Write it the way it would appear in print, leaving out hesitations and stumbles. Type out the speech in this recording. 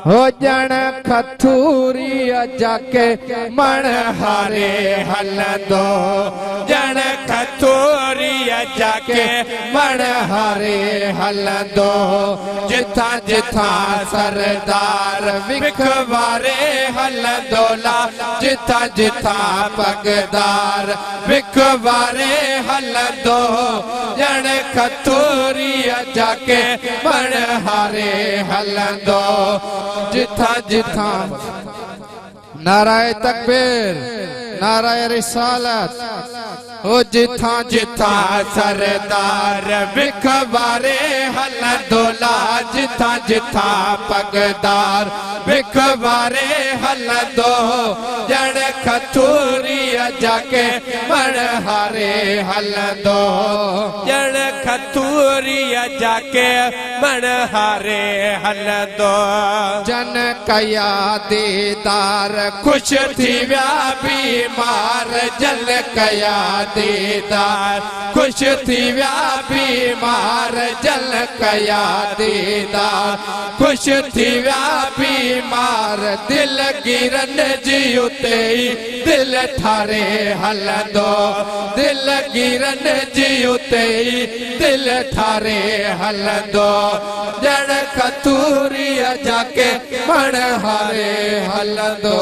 हो जण खथूरी जाके मण हारे हलंदो जण खथूरी जाके मण हारे हलंदो जिथा जिथा सरदार विखवारे हलंदो ला जिथा जिथा पगदार विखवारे हलंदो जण खथूरी जाके मण हारे हलंदो जिथा जिथा। नाराए तकबीर नाराए रिसालत। ओ जिथा जिथा सरदार विखवारे हलंदो ला जिथा जिथा पगदार विखवारे हलंदो जण खथूरी जाके मण हारे हलंदो जण खथूरी जाके मण हारे हलंदो जन कया दीदार खुश थी व्या बीमार जल कया दीदार खुश थी व्या बीमार जल कया दीदार खुश थी व्या बीमार दिल गिरन जी उते दिल ठारे हलंदो दिल गिरन जी उते दिल ठारे हलंदो जण खथूरी जाके मण हारे हलंदो।